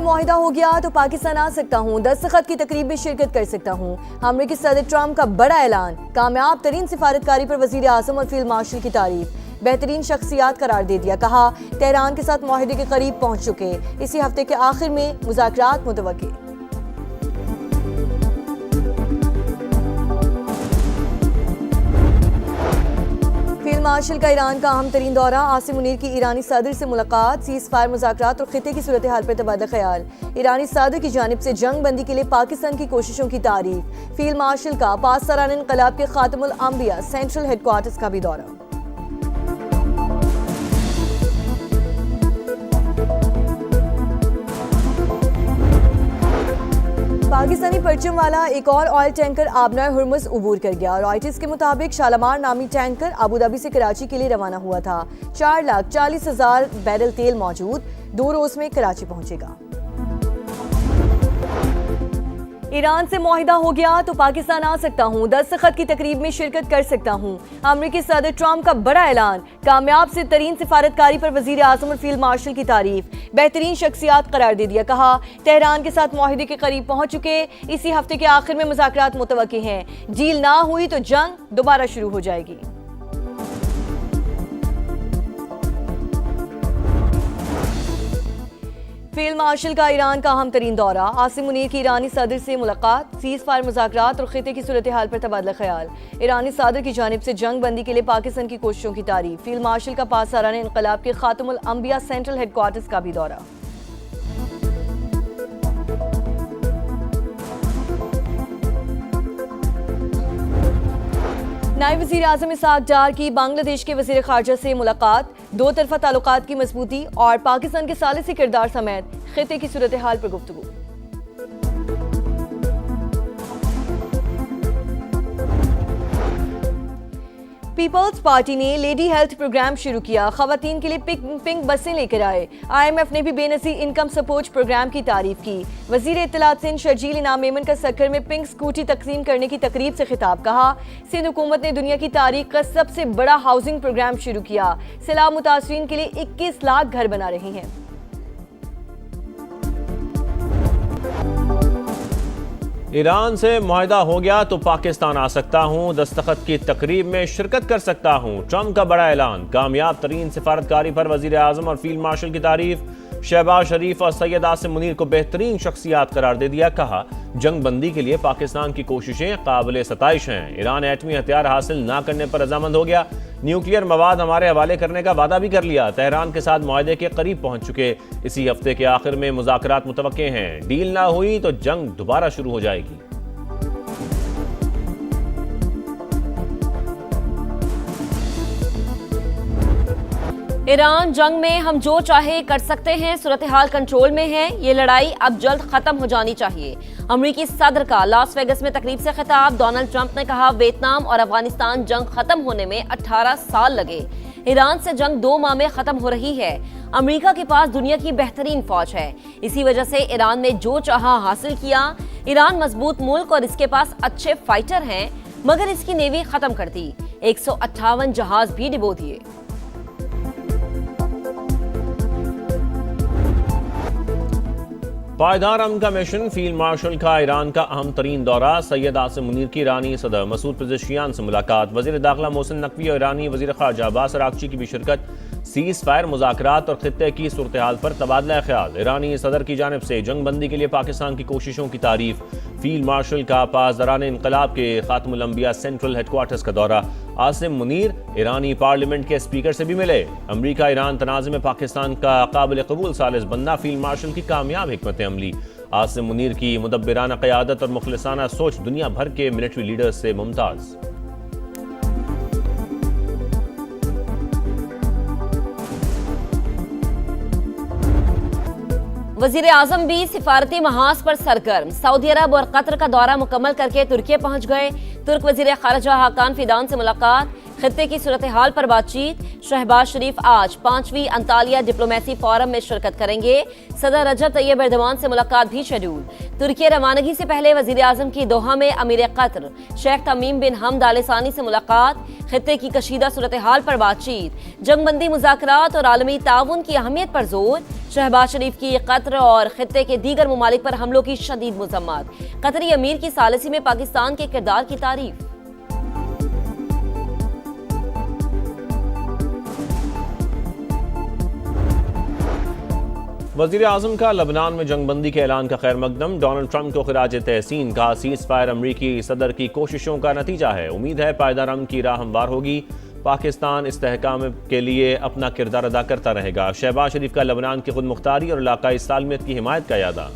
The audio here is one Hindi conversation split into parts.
मुआहिदा हो गया तो पाकिस्तान आ सकता हूँ, दस्तखत की तकरीब में शिरकत कर सकता हूँ। अमेरिकी सदर ट्रंप का बड़ा ऐलान, कामयाब तरीन सिफारतकारी पर वजीर आजम और फील्ड मार्शल की तारीफ। बेहतरीन शख्सियात करार दे दिया, कहा तेहरान के साथ मुआहिदे के करीब पहुँच चुके, इसी हफ्ते के आखिर में मुज़ाकरात मुतवक्की। फील्ड मार्शल का ईरान का अहम तरीन दौरा, आसिम मुनीर की ईरानी सदर से मुलाकात, सीज फायर मुज़ाकरात और खिते की सूरत हाल पर तबादला ख्याल। ईरानी सदर की जानिब से जंग बंदी के लिए पाकिस्तान की कोशिशों की तारीफ। फील्ड मार्शल का पासदारान इनकलाब के खातमुल अंबिया सेंट्रल हेडक्वार्टर्स का भी दौरा। पाकिस्तानी परचम वाला एक और ऑयल टैंकर आबनार हुर्मुज उबूर कर गया। रॉयटर्स के मुताबिक शालामार नामी टैंकर अबूधाबी से कराची के लिए रवाना हुआ था। 4,40,000 बैरल तेल मौजूद, 2 रोज में कराची पहुंचेगा। ईरान से मुआहिदा हो गया तो पाकिस्तान आ सकता हूँ, दस्तखत की तकरीब में शिरकत कर सकता हूँ। अमेरिकी सदर ट्रंप का बड़ा ऐलान, कामयाब से तरीन सिफारतकारी पर वजीर आजम और फील्ड मार्शल की तारीफ। बेहतरीन शख्सियात करार दे दिया, कहा तेहरान के साथ मुआहिदे के करीब पहुंच चुके, इसी हफ्ते के आखिर में मुज़ाकरात मुतवक्की हैं। डील ना हुई तो जंग दोबारा शुरू हो जाएगी। फील्ड मार्शल का ईरान का अहम तरीन दौरा, आसिम मुनीर की ईरानी सदर से मुलाकात, सीज फायर मुज़ाकरात और खिते की सूरत हाल पर तबादला ख्याल। ईरानी सदर की जानिब से जंग बंदी के लिए पाकिस्तान की कोशिशों की तारीफ। फील्ड मार्शल का पासदारान इनकलाब के खातमुल अंबिया सेंट्रल हेडक्वार्टर्स का भी दौरा। नायब वज़ीर आज़म इसहाक डार की बांग्लादेश के वज़ीर ख़ारजा से मुलाकात, 2 तरफ़ा ताल्लुकात की मजबूती और पाकिस्तान के सालिसी किरदार समेत खिते की सूरत हाल पर गुफ्तगू। पीपल्स पार्टी ने लेडी हेल्थ प्रोग्राम शुरू किया, खवातीन के लिए पिंक बसें लेकर आए। IMF ने भी बेनज़ीर इनकम सपोर्ट प्रोग्राम की तारीफ की। वज़ीर इत्तलात सिंध शर्जील इनाम मेमन का सक्कर में पिंक स्कूटी तकसीम करने की तकरीब से खिताब, कहा सिंध हुकूमत ने दुनिया की तारीख का सबसे बड़ा हाउसिंग प्रोग्राम शुरू किया, सैलाब मुतासरीन के लिए 21 लाख घर बना रही हैं। ईरान से मुआहिदा हो गया तो पाकिस्तान आ सकता हूँ, दस्तखत की तकरीब में शिरकत कर सकता हूँ। ट्रंप का बड़ा ऐलान, कामयाब तरीन सिफारतकारी पर वजीर आजम और फील्ड मार्शल की तारीफ। शहबाज शरीफ और सैयद आसिम मुनीर को बेहतरीन शख्सियात करार दे दिया, कहा जंग बंदी के लिए पाकिस्तान की कोशिशें काबिल सताइश हैं। ईरान एटमी हथियार हासिल न करने पर रजामंद हो गया, न्यूक्लियर मवाद हमारे हवाले करने का वादा भी कर लिया। तेहरान के साथ मुआहिदे के करीब पहुंच चुके, इसी हफ्ते के आखिर में मुज़ाकरात मुतवक्के हैं। डील ना हुई तो जंग दोबारा शुरू हो जाएगी। ईरान जंग में हम जो चाहे कर सकते हैं, सूरत हाल कंट्रोल में है, ये लड़ाई अब जल्द खत्म हो जानी चाहिए। अमेरिकी सदर का लास वेगस में तकरीब से खिताब, डोनाल्ड ट्रंप ने कहा वियतनाम और अफगानिस्तान जंग खत्म होने में 18 साल लगे, ईरान से जंग 2 माह में खत्म हो रही है। अमेरिका के पास दुनिया की बेहतरीन फौज है, इसी वजह से ईरान ने जो चाहा हासिल किया। ईरान मजबूत मुल्क और इसके पास अच्छे फाइटर हैं, मगर इसकी नेवी खत्म कर दी, 158 जहाज भी डिबो दिए। पायदार अमन का मिशन, फील्ड मार्शल का ईरान का अहम तरीन दौरा, सैयद आसिम मुनीर की ईरानी सदर मसूद पेज़ेश्कियान से मुलाकात, वज़ीर दाखिला मोहसिन नकवी और ईरानी वज़ीर ख़ारजा अब्बास अराग़ची की भी शिरकत, सीज फायर मुज़ाकरात और खित्ते की सूरत हाल पर तबादला ख्याल। ईरानी सदर की जानिब से जंग बंदी के लिए पाकिस्तान की कोशिशों की तारीफ। फील्ड मार्शल का पासदारान इनकलाब के खातमुल अंबिया सेंट्रल हेडक्वार्टर्स का दौरा। आसिम मुनीर ईरानी पार्लियामेंट के स्पीकर से भी मिले। अमरीका ईरान तनाज़े में पाकिस्तान का काबिल कबूल सालिस बनना फील्ड मार्शल की कामयाब हिकमत अमली। आसिम मुनीर की मुदब्बिराना क़यादत और मुखलिसाना सोच दुनिया भर के मिलिट्री लीडर्स से मुमताज़। वजीर आजम भी सिफारती महाज पर सरगर्म, सऊदी अरब और कतर का दौरा मुकम्मल करके तुर्किया पहुंच गए। तुर्क वजीर खारजा हाकान फिदान से मुलाकात, खित्ते की सूरत हाल पर बातचीत। शहबाज शरीफ आज 5वीं अंतालिया डिप्लोमेसी फोरम में शिरकत करेंगे। सदर रजब तैयब एर्दोगान से मुलाकात भी शेड्यूल। तुर्की रवानगी से पहले वजीर आजम की दोहा में अमीर कतर शेख तमीम बिन हमद आल सानी से मुलाकात, खित्ते की कशीदा सूरत हाल पर बातचीत, जंगबंदी मुज़ाकरात और आलमी ताउन की अहमियत पर जोर। शहबाज शरीफ की कतर और खित्ते के दीगर ममालिक पर हमलों की शदीद मज़म्मत, कतरी अमीर की सालिसी में पाकिस्तान के किरदार की तारीफ। वज़ीर आज़म का लबनान में जंगबंदी के ऐलान का खैर मकदम, डोनाल्ड ट्रंप को खिराज तहसीन का। सीज़ फायर अमरीकी सदर की कोशिशों का नतीजा है, उम्मीद है पायदार अमन की राह हमवार होगी। पाकिस्तान इस्तेहकाम के लिए अपना किरदार अदा करता रहेगा। शहबाज शरीफ का लबनान की खुद मुख्तारी और इलाकाई सालमियत की हिमायत का यादा।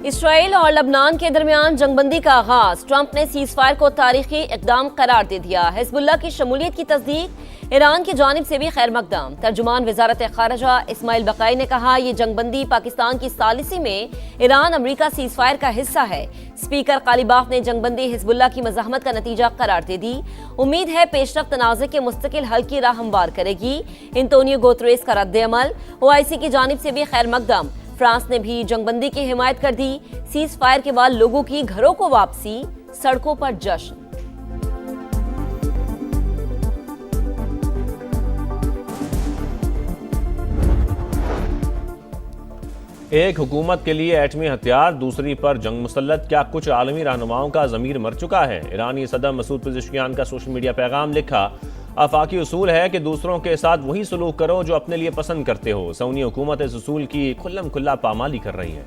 इसराइल और लबनान के दरमियान जंगबंदी का आगाज, ट्रंप ने सीज फायर को तारीखी इकदाम करार दे दिया। हिजबुल्लाह की शमूलियत की तस्दीक, ईरान की जानिब से भी खैर मकदम। तर्जुमान वजारत खारजा इस्माइल बकाई ने कहा, ये जंगबंदी पाकिस्तान की सालिसी में ईरान अमरीका सीज फायर का हिस्सा है। स्पीकर कालीबाफ ने जंगबंदी हिजबुल्लाह की मज़ाहमत का नतीजा करार दे दी। उम्मीद है पेशरफ्त तनाज़े के मुस्तकिल हल की राह हमवार करेगी। एंटोनियो गुतेरेस का रद्द अमल, ओआईसी की जानिब से भी खैर मकदम। फ्रांस ने भी जंगबंदी की हिमायत कर दी। सीज फायर के बाद लोगों की घरों को वापसी, सड़कों पर जश्न। एक हुकूमत के लिए एटमी हथियार, दूसरी पर जंग मुसल्लत, क्या कुछ आलमी रहनुमाओं का ज़मीर मर चुका है? ईरानी सदर मसूद पेज़ेश्कियान का सोशल मीडिया पैगाम लिखा, आफाकी उसूल है कि दूसरों के साथ वही सलूक करो जो अपने लिए पसंद करते हो। सऊदी हुकूमत इस उसूल की खुल्लम खुल्ला पामाली कर रही है।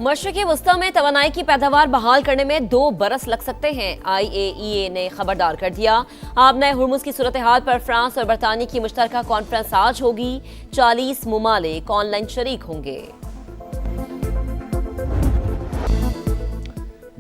मशरिक़ी वस्ता में तवानाई की पैदावार बहाल करने में 2 बरस लग सकते हैं, IAEA ने खबरदार कर दिया। आबना हुर्मुज़ की सूरत हाल पर फ्रांस और बरतानिया की मुश्तरका कॉन्फ्रेंस आज होगी। 40 मुमालिक ऑनलाइन शरीक होंगे।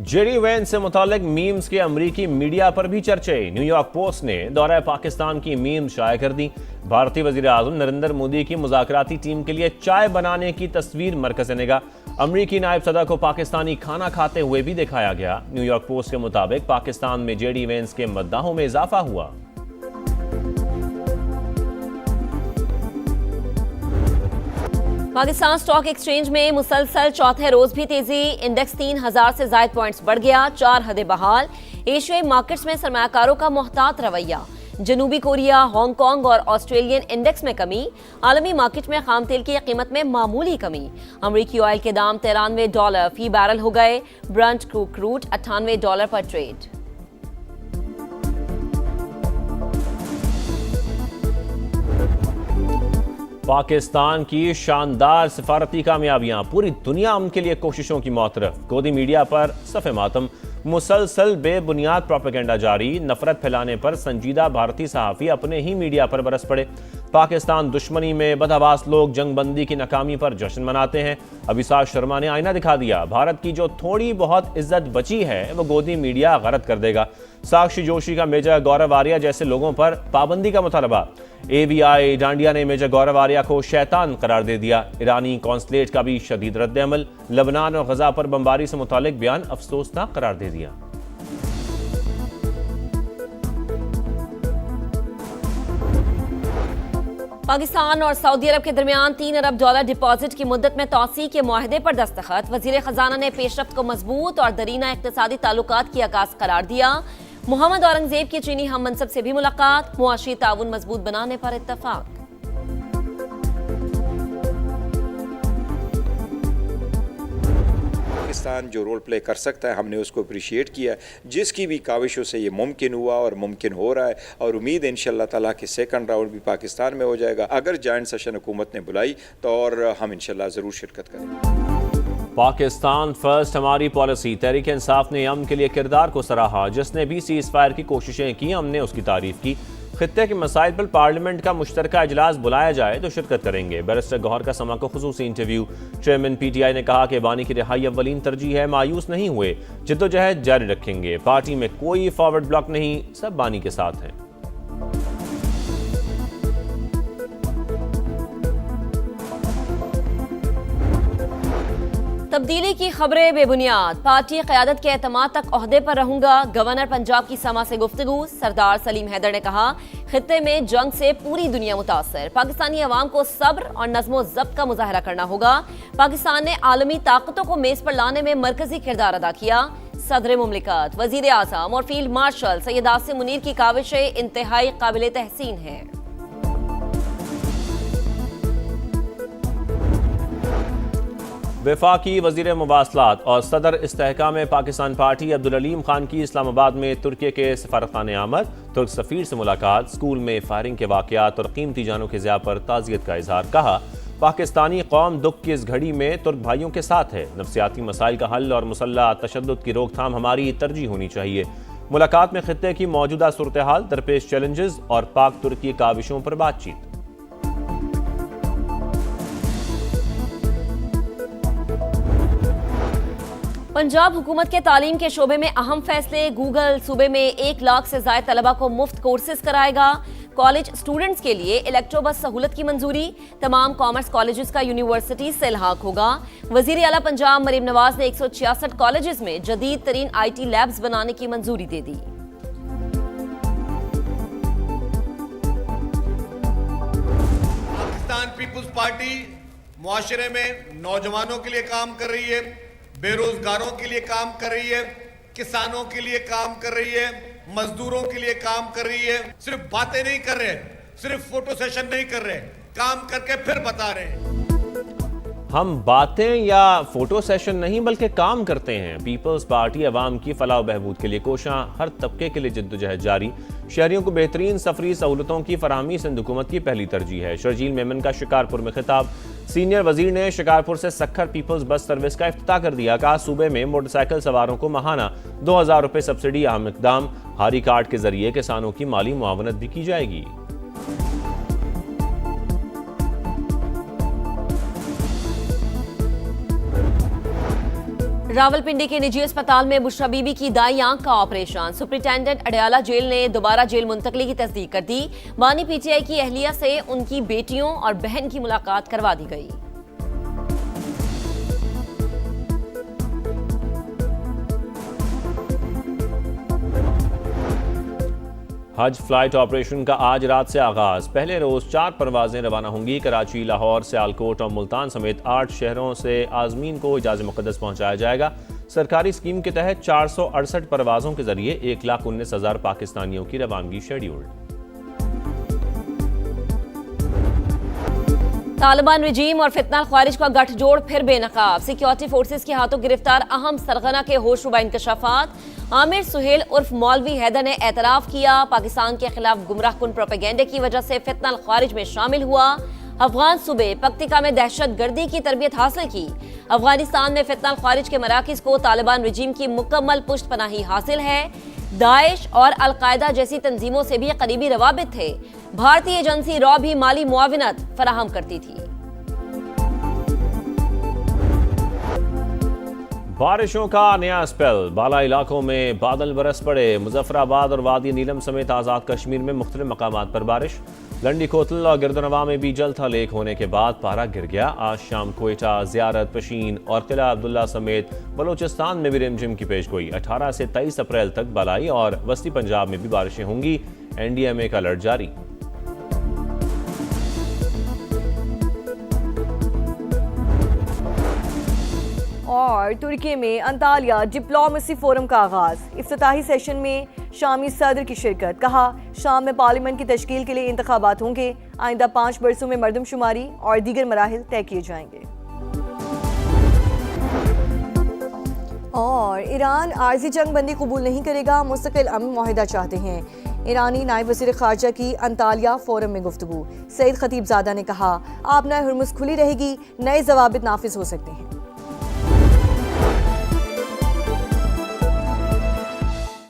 जेडी वेंस से मुतालिक मीम्स के अमरीकी मीडिया पर भी चर्चे। न्यूयॉर्क पोस्ट ने दौरा पाकिस्तान की मीम्स शाया कर दी। भारतीय वजीर आज़म नरेंद्र मोदी की मुज़ाकराती टीम के लिए चाय बनाने की तस्वीर मरकज़ निगाह। अमरीकी नायब सदर को पाकिस्तानी खाना खाते हुए भी दिखाया गया। न्यूयॉर्क पोस्ट के मुताबिक पाकिस्तान में जेडी वेंस के मद्दाहों में इजाफा हुआ। पाकिस्तान स्टॉक एक्सचेंज में मुसलसल चौथे रोज भी तेजी, इंडेक्स 3000 से ज्यादा पॉइंट्स बढ़ गया, 4 हदें बहाल। एशियाई मार्केट्स में सरमायाकारों का मोहतात रवैया। जनूबी कोरिया, हांगकांग और ऑस्ट्रेलियन इंडेक्स में कमी। आलमी मार्केट में खाम तेल की कीमत में मामूली कमी। अमरीकी ऑयल के दाम $93 फी बैरल हो गए। ब्रंट क्रूड $98 पर ट्रेड। पाकिस्तान की शानदार सिफारती कामयाबियां, पूरी दुनिया उनके लिए कोशिशों की मौतरफ। गोदी मीडिया पर सफ़े मातम, मुसलसल बेबुनियाद प्रोपेगेंडा जारी। नफरत फैलाने पर संजीदा भारतीय सहाफ़ी अपने ही मीडिया पर बरस पड़े। पाकिस्तान दुश्मनी में बदहवास लोग जंगबंदी की नाकामी पर जश्न मनाते हैं। अभिषेक शर्मा ने आईना दिखा दिया, भारत की जो थोड़ी बहुत इज्जत बची है वो गोदी मीडिया गलत कर देगा। साक्षी जोशी का मेजर गौरव आर्या जैसे लोगों पर पाबंदी का मुतालबा। ABI डांडिया ने मेजर गौरव आर्या को शैतान करार दे दिया। ईरानी कॉन्सुलेट का भी शदीद रद्द अमल। लबनान और गजा पर बमबारी से मुतालिक बयान अफसोसनाक करार दे दिया। पाकिस्तान और सऊदी अरब के दरमियान $3 अरब डिपॉजिट की मुद्दत में तौसी के मुआहदे पर दस्तखत। वजीर खजाना ने पेशरफ्त को मजबूत और दरीना इक्तिसादी ताल्लुकात की आगाज करार दिया। मोहम्मद औरंगजेब की चीनी हम मनसब से भी मुलाकात। मुआशी ताउन मजबूत बनाने पर इत्तफाक। पाकिस्तान जो रोल प्ले कर सकता है हमने उसको अप्रिशिएट किया। जिसकी भी काविशों से ये मुमकिन हुआ और मुमकिन हो रहा है, और उम्मीद है इंशाल्लाह ताला कि सेकंड राउंड भी पाकिस्तान में हो जाएगा। अगर जॉइंट सेशन हुकूमत ने बुलाई तो और हम इंशाल्लाह ज़रूर शिरकत करेंगे। पाकिस्तान फर्स्ट हमारी पॉलिसी। तहरीक इंसाफ ने अमन के लिए किरदार को सराहा। जिसने भी सीज फायर की कोशिशें की हमने उसकी तारीफ की। खित्ते के मसाइल पर पार्लियामेंट का मुश्तरका इजलास बुलाया जाए तो शिरकत करेंगे। बैरिस्टर गौहर का समा को खुसूसी इंटरव्यू। चेयरमैन PTI ने कहा कि बानी की रिहाई अव्वलीन तरजीह है, मायूस नहीं हुए, जिद्दोजहद जारी रखेंगे। पार्टी में कोई फॉरवर्ड ब्लॉक नहीं, सब बानी के साथ हैं। तब्दीली की खबरें बेबुनियाद, पार्टी क़यादत के एतमाद तक ओहदे पर रहूंगा। गवर्नर पंजाब की समा से गुफ्तगू। सरदार सलीम हैदर ने कहा, खित्ते में जंग से पूरी दुनिया मुतासर, पाकिस्तानी अवाम को सब्र और नज़्मो ज़ब्त का मुजाहरा करना होगा। पाकिस्तान ने आलमी ताकतों को मेज पर लाने में मरकजी किरदार अदा किया। सदर मुमलिकत, वजीर आज़म और फील्ड मार्शल सैयद आसिम मुनीर की काविशें इंतहाई काबिल तहसीन है। वफाकी वज़ीर मुवासलात और सदर इस्तेहकाम पाकिस्तान पार्टी अब्दुल अलीम खान की इस्लामाबाद में तुर्की के सफारतखाने आमद, तुर्क सफ़ीर से मुलाकात, स्कूल में फायरिंग के वाक़यात और कीमती जानों के ज़िया पर ताज़ियत का इजहार। कहा, पाकिस्तानी कौम दुख की इस घड़ी में तुर्क भाइयों के साथ है। नफसियाती मसाइल का हल और मुसल्लह तशद्दुद की रोकथाम हमारी तरजीह होनी चाहिए। मुलाकात में खित्ते की मौजूदा सूरत हाल, दरपेश चैलेंजेस और पाक तुर्की काविशों पर बातचीत। पंजाब हुकूमत के तालीम के शोबे में अहम फैसले। गूगल सूबे में 1 लाख से ज़ायद तलबा को मुफ्त कोर्सेज कराएगा। कॉलेज स्टूडेंट्स के लिए इलेक्ट्रो बस सहूलत की मंजूरी। तमाम कॉमर्स कॉलेजेस का यूनिवर्सिटी से इल्हाक होगा। वजीर आला पंजाब मरीम नवाज ने 166 कॉलेजेस में जदीद तरीन IT लैब्स बनाने की मंजूरी दे दी। पाकिस्तान पीपुल्स पार्टी मुआशरे में नौजवानों के लिए काम कर रही है, बेरोजगारों के लिए काम कर रही है, किसानों के लिए काम कर रही है, मजदूरों के लिए काम कर रही है। सिर्फ बातें नहीं कर रहे, सिर्फ फोटो सेशन नहीं कर रहे, काम करके फिर बता रहे हैं। हम बातें या फोटो सेशन नहीं बल्कि काम करते हैं। पीपल्स पार्टी अवाम की फलाह बहबूद के लिए कोशां, हर तबके के लिए जद्दोजहद जारी। शहरियों को बेहतरीन सफरी सहूलतों की फराहमी सिंध हुकूमत की पहली तरजीह है। शर्जील मेमन का शिकारपुर में खिताब। सीनियर वजीर ने शिकारपुर से सक्खर पीपल्स बस सर्विस का इफ्तिताह कर दिया। कहा, सूबे में मोटरसाइकिल सवारों को माहाना 2000 रुपये सब्सिडी अहम इकदाम। हारी कार्ड के जरिए किसानों की माली मुआवनत भी की जाएगी। रावलपिंडी के निजी अस्पताल में बुशरा बीबी की दाई आंख का ऑपरेशन। सुप्रिंटेंडेंट अडयाला जेल ने दोबारा जेल मुंतकली की तस्दीक कर दी। बानी PTI की अहलिया से उनकी बेटियों और बहन की मुलाकात करवा दी गई। हज फ्लाइट ऑपरेशन का आज रात से आगाज। पहले रोज 4 परवाजें रवाना होंगी। कराची, लाहौर, सियालकोट और मुल्तान समेत 8 शहरों से आजमीन को हिजाज मुक़द्दस पहुंचाया जाएगा। सरकारी स्कीम के तहत 468 परवाजों के जरिए 1,19,000 पाकिस्तानियों की रवानगी शेड्यूल्ड। तालिबान रजीम और फितना ख्वारिज का गठजोड़ फिर बेनकाब। सिक्योरिटी फोर्सेस के हाथों गिरफ्तार अहम सरगना के होशरुबा इंकशाफात। आमिर सुहेल उर्फ मौलवी हैदर ने एतराफ़ किया, पाकिस्तान के खिलाफ गुमराह कुन प्रोपेगेंडे की वजह से फितना ख्वारिज में शामिल हुआ। अफगान सूबे पक्तिका में दहशत गर्दी की तरबियत हासिल की। अफगानिस्तान में फितना ख्वारिज के मराकिज को तालिबान रजीम की मुकम्मल पुष्ट पनाही हासिल है। दाइश और अलकायदा जैसी तंजीमों से भी करीबी रवाबित थे। भारतीय एजेंसी रॉ भी माली मुआविनत फराहम करती थी। बारिशों का नया स्पेल। बाला इलाकों में बादल बरस पड़े। मुजफ्फराबाद और वादी नीलम समेत आज़ाद कश्मीर में मुख्तलिफ मकामात पर बारिश। लंडी कोतल और गिरदनवा में भी जल था लेक होने के बाद पारा गिर गया। आज शाम कोयटा, ज़ियारत, पशीन और किला अब्दुल्ला समेत बलोचिस्तान में भी रिमझिम की पेशगोई। 18 से 23 अप्रैल तक बालाई और वस्ती पंजाब में भी बारिशें होंगी। NDMA का अलर्ट जारी। और तुर्की में अंतालिया डिप्लोमेसी फोरम का आगाज। इफ्तिताही सेशन में शामी सदर की शिरकत। कहा, शाम में पार्लियामेंट की तश्कील के लिए इंतखाबात होंगे। आइंदा 5 बरसों में मरदमशुमारी और दीगर मराहिल तय किए जाएंगे। और ईरान आर्जी जंग बंदी कबूल नहीं करेगा, मुस्तकिल अमन मुआहिदा चाहते हैं। ईरानी नायब वज़ीर ख़ारजा की अंतालिया फोरम में गुफ्तगू। सईद खतीबज़ादा ने कहा, आपना हुर्मुज़ खुली रहेगी, नए ज़वाबित नाफिज हो सकते हैं।